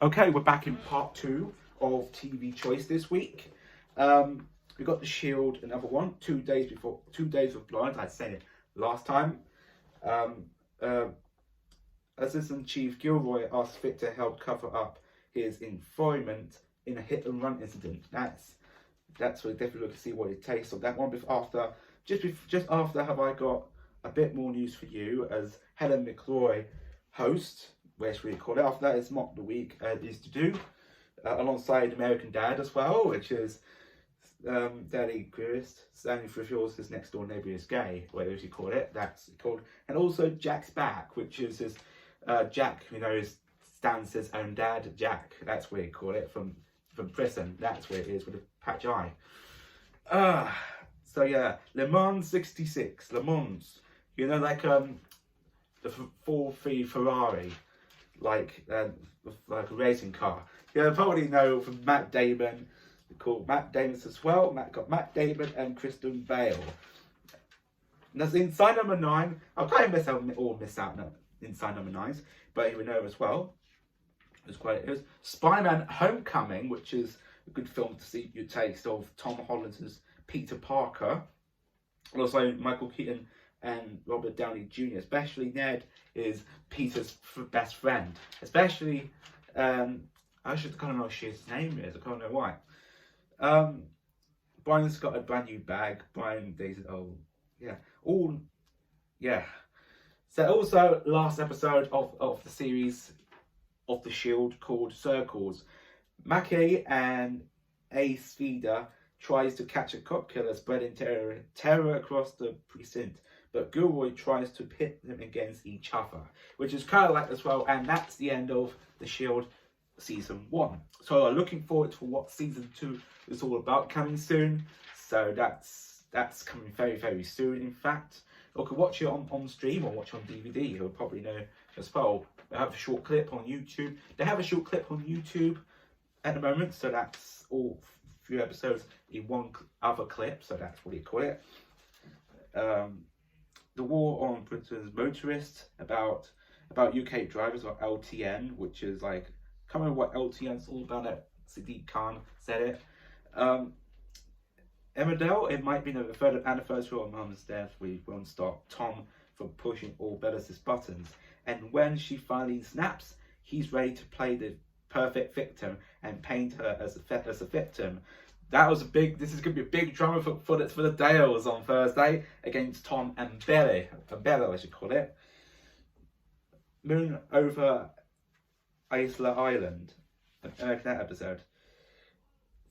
Okay, we're back in part two of TV Choice this week. We got The Shield, another one, 2 days before, 2 days of Blind. I said it last time. Um, uh, Assistant Chief Gilroy asked Fit to help cover up his involvement in a hit and run incident. That's what definitely look to see what it takes. So that one after, just after, have I got a bit more news for you as Helen McCloy host, where should we call it? After that is Mock the Week is to do alongside American Dad as well, which is Daddy Queerist, Stanley Frifields, his next door neighbour is gay, whatever you call it. That's called, and also Jack's Back, which is his Jack, is Stan's own dad, Jack. That's what you call it from prison. That's where it is with a patch eye. So yeah, Le Mans '66, Le Mans. Like the 4-3 Ferrari, like a racing car. You probably know from Matt Damon, called Matt Damon as well. Matt Damon and Kristen Bale. And that's inside number 9. I'll kind of miss out inside number 9s, but you know as well. It was Spider-Man: Homecoming, which is a good film to see your taste of Tom Holland's Peter Parker, and also Michael Keaton and Robert Downey Jr. Especially Ned is Peter's best friend. Especially, I should kind of know what his name is. I can't know why. Brian's got a brand new bag. Brian Daisy. Oh, yeah. So also last episode of the series of The Shield called Circles. Mackey and Ace Feeder tries to catch a cop killer spreading terror across the precinct, but Gilroy tries to pit them against each other, which is kind of like as well, and that's the end of The Shield season 1. So I'm looking forward to what season 2 is all about coming soon. So that's coming very, very soon, in fact. Or could watch it on stream or watch on DVD, you'll probably know as well. They have a short clip on YouTube. At the moment, so that's all few episodes in one other clip, so that's what you call it. The War on Britain's Motorists, about UK drivers, or LTN, which is like, I can't remember what LTN's all about. Sadiq Khan said it. Emmerdale, it might be the 3rd anniversary of Mum's death. We won't stop Tom from pushing all Bellis's buttons. And when she finally snaps, he's ready to play the perfect victim and paint her as a victim. This is going to be a big drama for the Dales on Thursday against Tom and Bella, I should call it. Moon over Isla Island, that episode.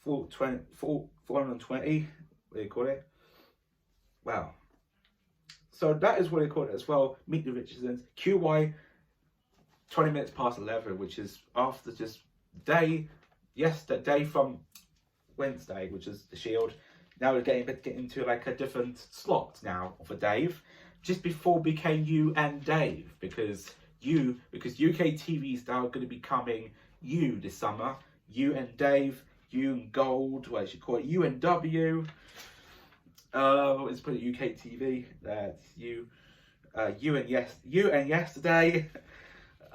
420, what do you call it? Wow. So that is what they call it as well. Meet the Richardsons. QY, 20 minutes past 11, which is after just day from Wednesday, which is The Shield. Now we're getting into like a different slot now for Dave. Just before became You and Dave, because UK TV is now going to be coming You this summer. You and Dave, You and Gold, what should call it, You and W. Let's put it UK TV. That's You. You and Yesterday.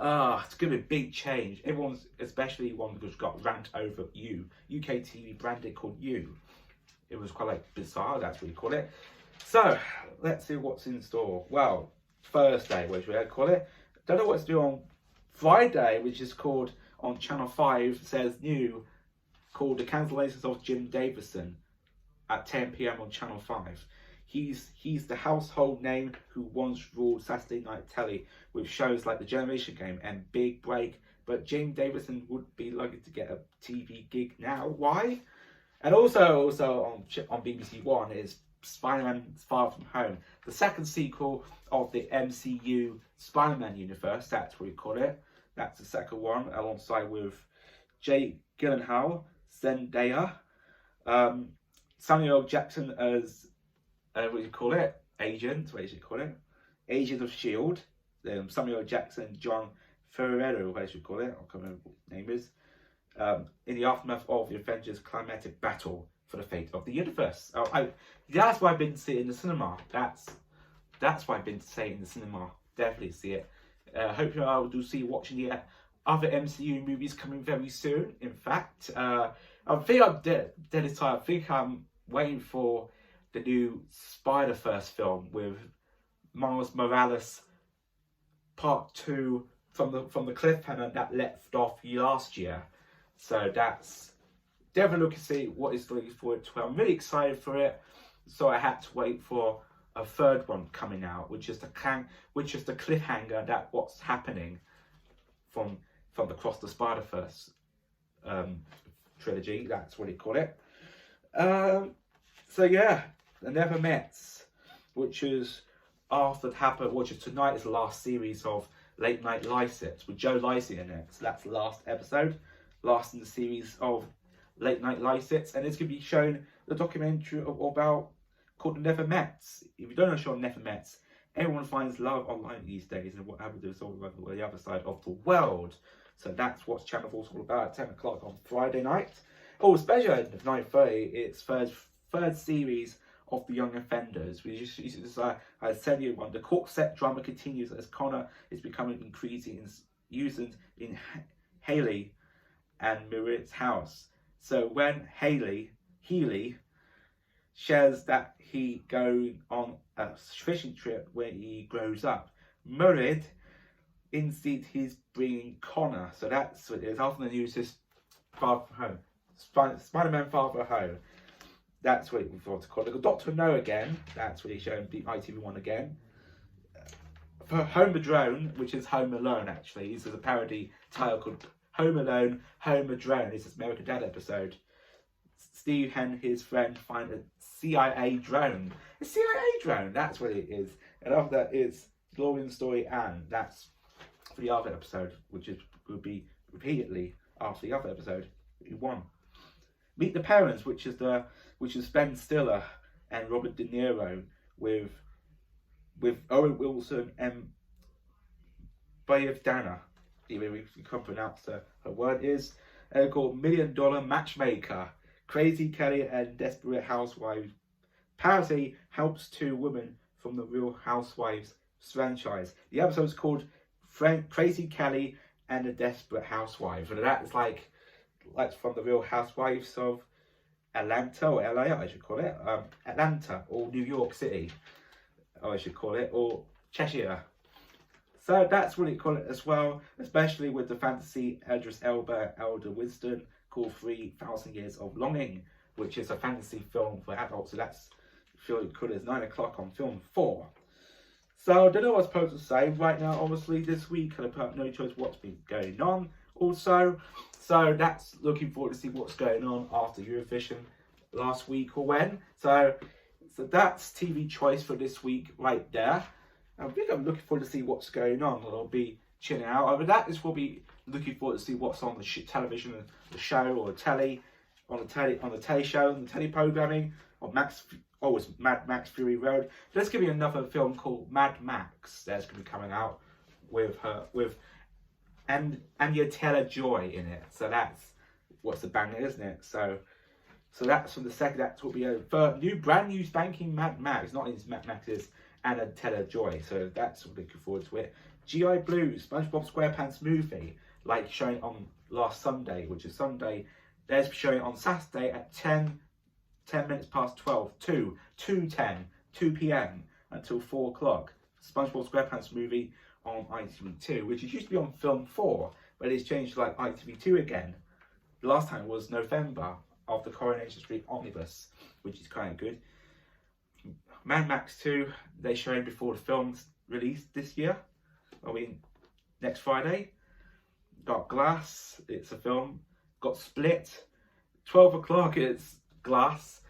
It's gonna be a big change. Everyone's, especially one because got ranked over You. UK TV branded called You. It was quite like bizarre. That's what you call it. So let's see what's in store. Well, Thursday, what should I call it? Don't know what to do on Friday, which is called on Channel 5. Says new, called The Cancellations of Jim Davidson at 10 p.m. on Channel 5. He's the household name who once ruled Saturday night telly with shows like The Generation Game and Big Break, but Jim Davidson would be lucky to get a TV gig now. Why? And also on BBC One is Spider-Man Far From Home, the second sequel of the MCU Spider-Man universe. That's what we call it. That's the second one, alongside with Jake Gyllenhaal, Zendaya, Samuel Jackson as what do you call it? Agent of S.H.I.E.L.D. Samuel Jackson, John Ferrero, what I should call it, I can't remember what his name is. In the aftermath of the Avengers' climatic battle for the fate of the universe. That's why I've been seeing in the cinema. That's why I've been saying in the cinema. Definitely see it. Hope you all do see watching it other MCU movies coming very soon. In fact, I think I'm dead excited. I think I'm waiting for the new Spider-Verse film with Miles Morales Part 2 from the cliffhanger that left off last year. So that's definitely looking to see what is looking forward to. I'm really excited for it. So I had to wait for a third one coming out, which is the cliffhanger that what's happening from the Across the Spider-Verse trilogy. That's what they call it. So yeah, The Never Mets, which is after it happened, which is tonight is the last series of Late Night Lysits with Joe Lysy in it. So that's the last episode, last in the series of Late Night Lysits, and it's going to be shown the documentary about called The Never Mets. If you don't know the show Never Mets, everyone finds love online these days, and what happens is all over the other side of the world. So that's what Channel 4's all about at 10 o'clock on Friday night. Oh, especially at 9:30, it's third series of The Young Offenders. I said you one, the court set drama continues as Connor is becoming increasingly used in Haley and Merritt's house. So when Healy shares that he goes on a fishing trip where he grows up, Merritt instead he's bringing Connor. So that's what it is. After the news is Far From Home, Spider-Man Far From Home. That's what we want to call it. Doctor No again. That's what he's showing the ITV1 again. For Home Alone, which is Home Alone actually. This is a parody title called Home Alone, Home Alone. This is American Dad episode. Steve and his friend find a CIA drone. A CIA drone, that's what it is. And after that is Glory in the Story Anne. That's for the other episode, which will be repeatedly after the other episode. One. Meet the Parents, which is Ben Stiller and Robert De Niro with Owen Wilson and Bayef Dana. Even if you can't pronounce her word is called $1 Million Matchmaker. Crazy Kelly and Desperate Housewives. Parody helps two women from the Real Housewives franchise. The episode is called Crazy Kelly and the Desperate Housewives, and that's like from the Real Housewives of Atlanta or LA, I should call it. Atlanta or New York City, I should call it, or Cheshire. So that's what it call it as well, especially with the fantasy Idris Elba, Elder Wisdom, called 3,000 Years of Longing, which is a fantasy film for adults. So that's really cool. It's 9 o'clock on Film 4. So I don't know what I'm supposed to say right now. Obviously, this week I have no choice what's been going on. Also, so that's looking forward to see what's going on after Eurovision last week or when. So that's TV choice for this week right there. I think I'm looking forward to see what's going on. I'll be chilling out. Over that is probably looking forward to see what's on the television, the show, or the telly, on the telly show, and the telly programming, or it's Mad Max Fury Road. There's going to be another film called Mad Max that's going to be coming out with Anya Taylor-Joy in it. So that's what's the banger, isn't it? So that's from the second. That will be a brand new spanking Mad Max. Not in Mad Max's Anya Taylor-Joy. So that's looking forward to it. G.I. Blues, SpongeBob SquarePants movie, like showing on last Sunday, which is Sunday. There's showing on Saturday at 10 minutes past 12, 2 p.m. until 4 o'clock. SpongeBob SquarePants movie on ITV2, which used to be on Film 4, but it's changed to like ITV2 again. The last time was November after Coronation Street Omnibus, which is kind of good. Mad Max 2, they're showing before the film's released this year. Next Friday. Got Glass, it's a film. Got Split, 12 o'clock, it's Glass.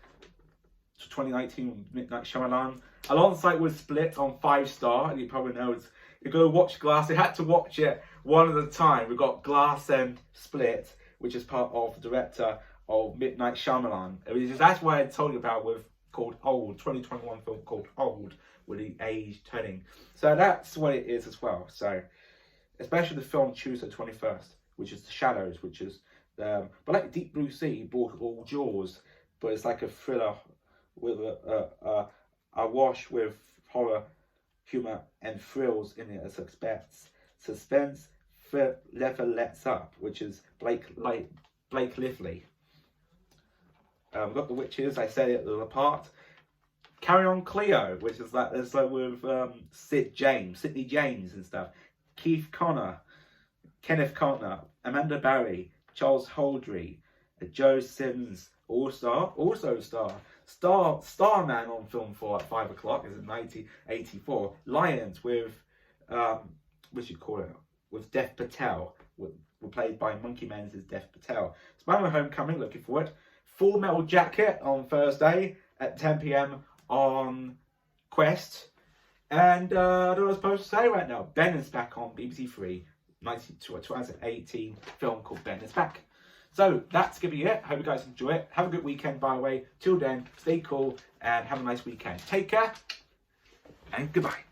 2019 Midnight Shyamalan. Alongside with Split on 5-star, and you probably know you go watch Glass. You had to watch it one at a time. We've got Glass and Split, which is part of the director of Midnight Shyamalan. That's why I told you about called Old, 2021 film called Old, with the age turning. So that's what it is as well. So especially the film Tuesday 21st, which is The Shadows, which is but like Deep Blue Sea, or Jaws, but it's like a thriller with a wash with horror, humor, and thrills in it as suspense, Never Lets Up, which is Blake Lively. We've got The Witches, I Say It All Apart. Carry On Cleo, which is like there's with Sydney James and stuff. Kenneth Connor, Amanda Barry, Charles Holdry, Joe Sims, Starman on Film 4 at 5 o'clock, is in 1984. Lions with what you call it, with Dev Patel, were played by Monkey Man's Dev Patel. Spider-Man Homecoming, looking forward. Full Metal Jacket on Thursday at 10 p.m. on Quest. And I don't know what I'm supposed to say right now. Ben is back on BBC Three, 2018 film called Ben is Back. So that's going to be it. Hope you guys enjoy it. Have a good weekend, by the way. Till then, stay cool and have a nice weekend. Take care and goodbye.